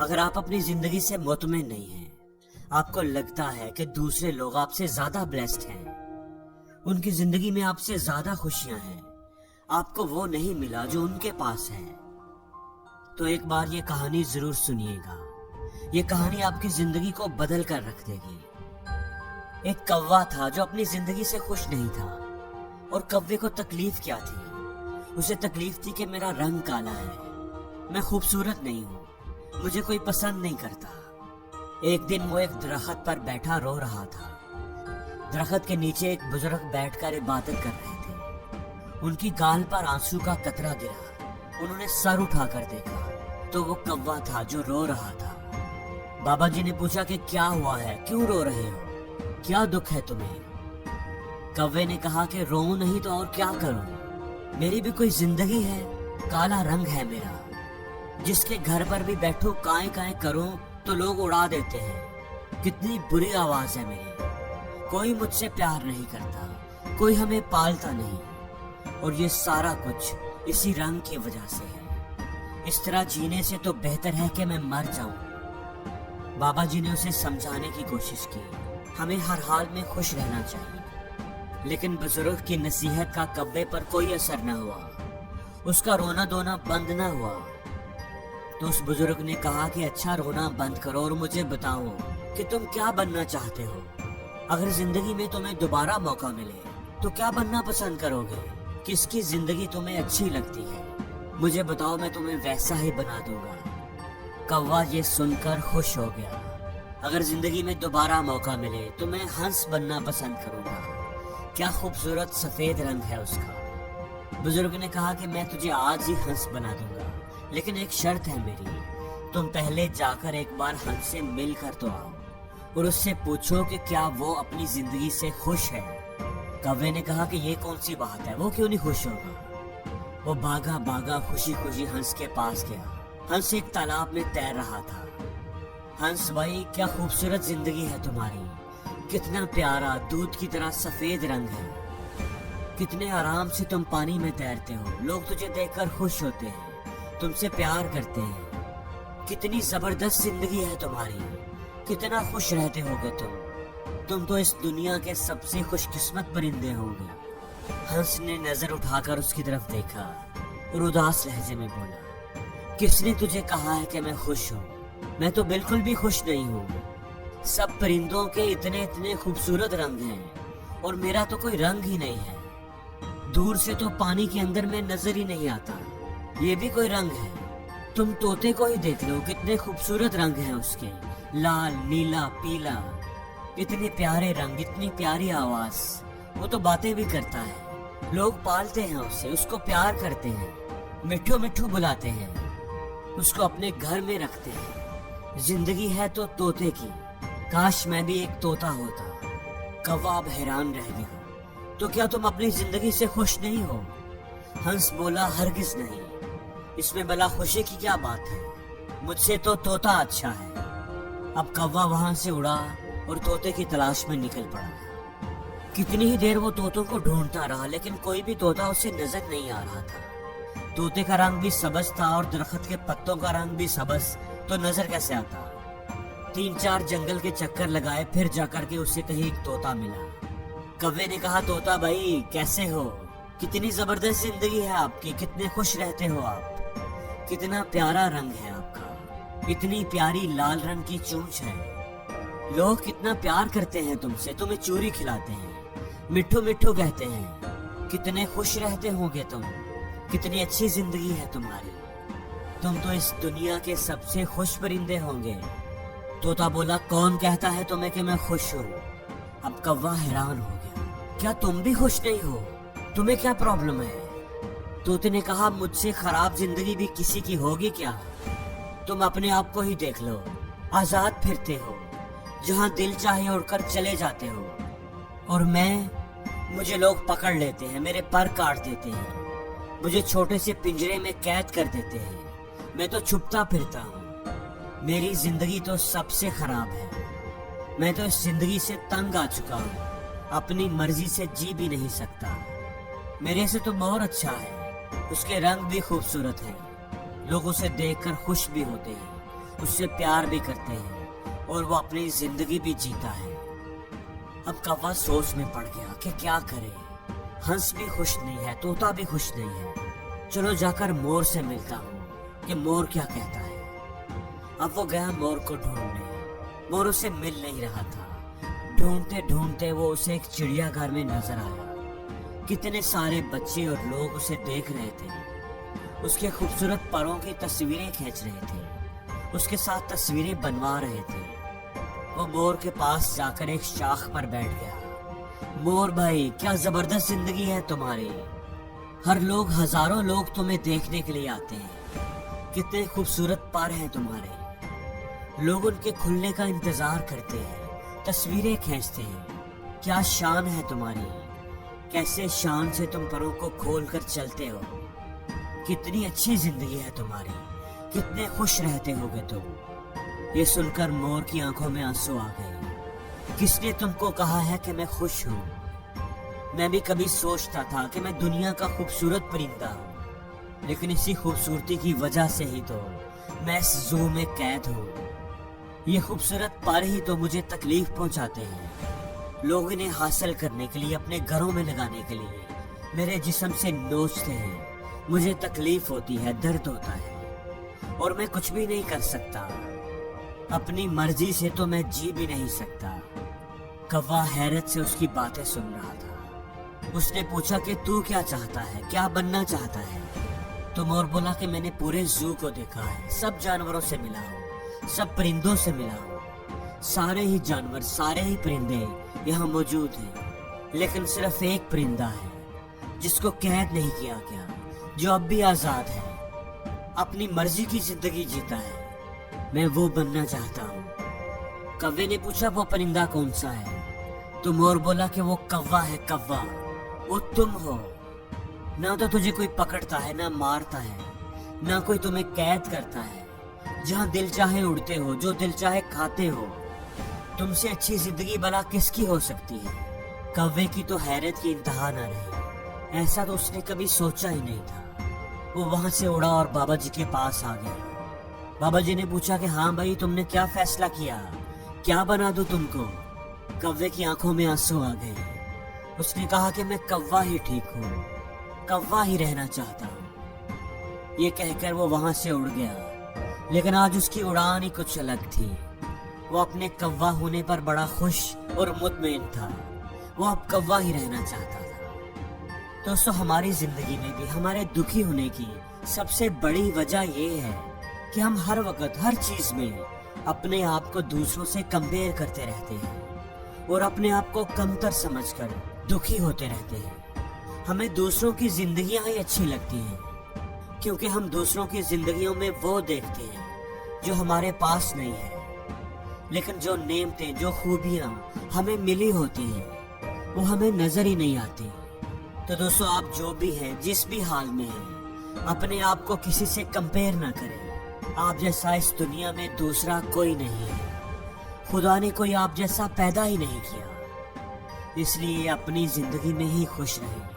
अगर आप अपनी जिंदगी से मुतमिन नहीं हैं, आपको लगता है कि दूसरे लोग आपसे ज्यादा ब्लेस्ड हैं, उनकी जिंदगी में आपसे ज्यादा खुशियां हैं, आपको वो नहीं मिला जो उनके पास है, तो एक बार ये कहानी जरूर सुनिएगा। ये कहानी आपकी जिंदगी को बदल कर रख देगी। एक कौवा था जो अपनी जिंदगी से खुश नहीं था, और कौवे को तकलीफ क्या थी? उसे तकलीफ थी कि मेरा रंग काला है, मैं खूबसूरत नहीं हूँ, मुझे कोई पसंद नहीं करता। एक दिन वो एक दरख्त पर बैठा रो रहा था। दरख्त के नीचे एक बुजुर्ग बैठकर इबादत कर रहे थे। उनकी गाल पर आंसू का कतरा गिरा। उन्होंने सर उठाकर देखा तो वो कौवा था जो रो रहा था। बाबा जी ने पूछा कि क्या हुआ है, क्यों रो रहे हो, क्या दुख है तुम्हें? कौवे ने कहा कि रोऊं नहीं तो और क्या करूं, मेरी भी कोई जिंदगी है, काला रंग है मेरा, जिसके घर पर भी बैठूं काएं काएं करूं तो लोग उड़ा देते हैं। कितनी बुरी आवाज है मेरी, कोई मुझसे प्यार नहीं करता, कोई हमें पालता नहीं, और ये सारा कुछ इसी रंग की वजह से है। इस तरह जीने से तो बेहतर है कि मैं मर जाऊं। बाबा जी ने उसे समझाने की कोशिश की, हमें हर हाल में खुश रहना चाहिए। लेकिन बुजुर्ग की नसीहत का कौवे पर कोई असर न हुआ, उसका रोना धोना बंद न हुआ। तो उस बुजुर्ग ने कहा कि अच्छा, रोना बंद करो और मुझे बताओ कि तुम क्या बनना चाहते हो। अगर जिंदगी में तुम्हें दोबारा मौका मिले तो क्या बनना पसंद करोगे? किसकी जिंदगी तुम्हें अच्छी लगती है? मुझे बताओ, मैं तुम्हें वैसा ही बना दूंगा। कौवा ये सुनकर खुश हो गया। अगर जिंदगी में दोबारा मौका मिले तो मैं हंस बनना पसंद करूंगा। क्या खूबसूरत सफेद रंग है उसका। बुजुर्ग ने कहा कि मैं तुझे आज ही हंस बना दूंगा, लेकिन एक शर्त है मेरी, तुम पहले जाकर एक बार हंस से मिल कर तो आओ और उससे पूछो कि क्या वो अपनी जिंदगी से खुश है। कौवे ने कहा कि ये कौन सी बात है, वो क्यों नहीं खुश होगा। वो भागा भागा खुशी खुशी हंस के पास गया। हंस एक तालाब में तैर रहा था। हंस भाई, क्या खूबसूरत जिंदगी है तुम्हारी, कितना प्यारा दूध की तरह सफेद रंग है, कितने आराम से तुम पानी में तैरते हो, लोग तुझे देखकर खुश होते हैं, तुमसे प्यार करते हैं। कितनी जबरदस्त जिंदगी है तुम्हारी, कितना खुश रहते होगे तुम तो इस दुनिया के सबसे खुशकिस्मत परिंदे होंगे। हंस ने नजर उठाकर उसकी तरफ देखा और उदास लहजे में बोला, किसने तुझे कहा है कि मैं खुश हूँ? मैं तो बिल्कुल भी खुश नहीं हूँ। सब परिंदों के इतने इतने खूबसूरत रंग हैं और मेरा तो कोई रंग ही नहीं है। दूर से तो पानी के अंदर में नजर ही नहीं आता, ये भी कोई रंग है? तुम तोते को ही देख लो, कितने खूबसूरत रंग हैं उसके, लाल नीला पीला, इतने प्यारे रंग, इतनी प्यारी आवाज। वो तो बातें भी करता है, लोग पालते हैं उसे, उसको प्यार करते हैं, मिठू मिठू बुलाते हैं, उसको अपने घर में रखते हैं। जिंदगी है तो तोते की, काश मैं भी एक तोता होता। कौवा अब हैरान रह गया। तो क्या तुम अपनी जिंदगी से खुश नहीं हो? हंस बोला, हरगिज नहीं, इसमें भला खुशी की क्या बात है, मुझसे तो तोता अच्छा है। अब कौवा वहां से उड़ा और तोते की तलाश में निकल पड़ा। कितनी ही देर वो तोतों को ढूंढता रहा, लेकिन कोई भी तोता उसे नजर नहीं आ रहा था। तोते का रंग भी सबज था और दरख्त के पत्तों का रंग भी सबज, तो नजर कैसे आता? 3-4 जंगल के चक्कर लगाए, फिर जाकर के उसे कहीं एक तोता मिला। कौवे ने कहा, तोता भाई कैसे हो, कितनी जबरदस्त जिंदगी है आपकी, कितने खुश रहते हो आप, कितना प्यारा रंग है आपका, इतनी प्यारी लाल रंग की चोंच है, लोग कितना प्यार करते हैं तुमसे, तुम्हें चूरी खिलाते हैं, मिठू मिठू कहते हैं, कितने खुश रहते होगे तुम, कितनी अच्छी जिंदगी है तुम्हारी, तुम तो इस दुनिया के सबसे खुश परिंदे होंगे। तोता बोला, कौन कहता है तुम्हें कि मैं खुश हूँ? अब कौवा हैरान हो गया, क्या तुम भी खुश नहीं हो? तुम्हें क्या प्रॉब्लम है? तोते ने कहा, मुझसे खराब जिंदगी भी किसी की होगी क्या? तुम अपने आप को ही देख लो, आजाद फिरते हो, जहाँ दिल चाहे उड़कर चले जाते हो, और मुझे लोग पकड़ लेते हैं, मेरे पर काट देते हैं, मुझे छोटे से पिंजरे में कैद कर देते हैं, मैं तो छुपता फिरता हूँ। मेरी जिंदगी तो सबसे खराब है, मैं तो इस जिंदगी से तंग आ चुका हूँ, अपनी मर्जी से जी भी नहीं सकता। मेरे से तो मोर अच्छा है, उसके रंग भी खूबसूरत है, लोग उसे देखकर खुश भी होते हैं, اس سے پیار بھی کرتے ہیں اور وہ اپنی زندگی بھی جیتا ہے۔ اب کوا سوچ میں پڑ گیا کہ کیا کرے، ہنس بھی خوش نہیں ہے، طوطا بھی خوش نہیں ہے، چلو جا کر مور سے ملتا ہوں کہ مور کیا کہتا ہے۔ اب وہ گیا مور کو ڈھونڈنے، مور اسے مل نہیں رہا تھا۔ ڈھونڈتے ڈھونڈتے وہ اسے ایک چڑیا گھر میں نظر آیا۔ کتنے سارے بچے اور لوگ اسے دیکھ رہے تھے، اس کے خوبصورت پروں کی تصویریں کھینچ رہے تھے، اس کے ساتھ تصویریں بنوا رہے تھے۔ وہ مور کے پاس جا کر ایک شاخ پر بیٹھ گیا۔ مور بھائی، کیا زبردست زندگی ہے تمہاری، ہر لوگ، ہزاروں لوگ تمہیں دیکھنے کے لیے آتے ہیں، کتنے خوبصورت پر ہیں تمہارے، لوگ ان کے کھلنے کا انتظار کرتے ہیں، تصویریں کھینچتے ہیں، کیا شان ہے تمہاری، کیسے شان سے تم پروں کو کھول کر چلتے ہو، کتنی اچھی زندگی ہے تمہاری، کتنے خوش رہتے ہوگے تم۔ یہ سن کر مور کی آنکھوں میں آنسو آ گئے۔ کس نے تم کو کہا ہے کہ میں خوش ہوں؟ میں بھی کبھی سوچتا تھا کہ میں دنیا کا خوبصورت پرندہ ہوں، لیکن اسی خوبصورتی کی وجہ سے ہی تو میں اس زو میں قید ہوں۔ یہ خوبصورت پر ہی تو مجھے تکلیف پہنچاتے ہیں، لوگ انہیں حاصل کرنے کے لیے، اپنے گھروں میں لگانے کے لیے میرے جسم سے نوچتے ہیں، مجھے تکلیف ہوتی ہے، درد ہوتا ہے، اور میں کچھ بھی نہیں کر سکتا، اپنی مرضی سے تو میں جی بھی نہیں سکتا۔ کوا حیرت سے اس کی باتیں سن رہا تھا۔ اس نے پوچھا کہ تو کیا چاہتا ہے، کیا بننا چاہتا ہے؟ تو مور بولا کہ میں نے پورے زو کو دیکھا ہے، سب جانوروں سے ملا ہوں، سب پرندوں سے ملا ہوں، سارے ہی جانور، سارے ہی پرندے یہاں موجود ہیں، لیکن صرف ایک پرندہ ہے جس کو قید نہیں کیا گیا، جو اب بھی آزاد ہے، اپنی مرضی کی زندگی جیتا ہے، میں وہ بننا چاہتا ہوں۔ کوے نے پوچھا وہ پرندہ کون سا ہے؟ تو مور بولا کہ وہ کوا ہے، کوا، وہ تم ہو۔ نہ تو تجھے کوئی پکڑتا ہے، نہ مارتا ہے، نہ کوئی تمہیں قید کرتا ہے، جہاں دل چاہے اڑتے ہو، جو دل چاہے کھاتے ہو۔ تم سے اچھی زندگی بھلا کس کی ہو سکتی ہے؟ کوے کی تو حیرت کی انتہا نہ رہی، ایسا تو اس نے کبھی سوچا ہی نہیں تھا۔ وہ وہاں سے اڑا اور بابا جی کے پاس آ گیا۔ بابا جی نے پوچھا کہ ہاں بھائی، تم نے کیا فیصلہ کیا، کیا بنا دوں تم کو؟ کوے کی آنکھوں میں آنسو آ گئے۔ اس نے کہا کہ میں کوا ہی ٹھیک ہوں، کوا ہی رہنا چاہتا ہوں۔ یہ کہہ کر وہ وہاں سے اڑ گیا، لیکن آج اس کی اڑان ہی کچھ الگ تھی۔ وہ اپنے کوا ہونے پر بڑا خوش اور مطمئن تھا، وہ اب کوا ہی رہنا چاہتا تھا۔ دوستو، ہماری زندگی میں بھی ہمارے دکھی ہونے کی سب سے بڑی وجہ یہ ہے کہ ہم ہر وقت، ہر چیز میں اپنے آپ کو دوسروں سے کمپیئر کرتے رہتے ہیں اور اپنے آپ کو کمتر سمجھ کر دکھی ہوتے رہتے ہیں۔ ہمیں دوسروں کی زندگیاں ہی اچھی لگتی ہیں، کیونکہ ہم دوسروں کی زندگیوں میں وہ دیکھتے ہیں جو ہمارے پاس نہیں ہے، لیکن جو نعمتیں، جو خوبیاں ہمیں ملی ہوتی ہیں، وہ ہمیں نظر ہی نہیں آتی۔ تو دوستو، آپ جو بھی ہیں، جس بھی حال میں ہیں، اپنے آپ کو کسی سے کمپیئر نہ کریں۔ آپ جیسا اس دنیا میں دوسرا کوئی نہیں ہے، خدا نے کوئی آپ جیسا پیدا ہی نہیں کیا، اس لیے اپنی زندگی میں ہی خوش رہیں۔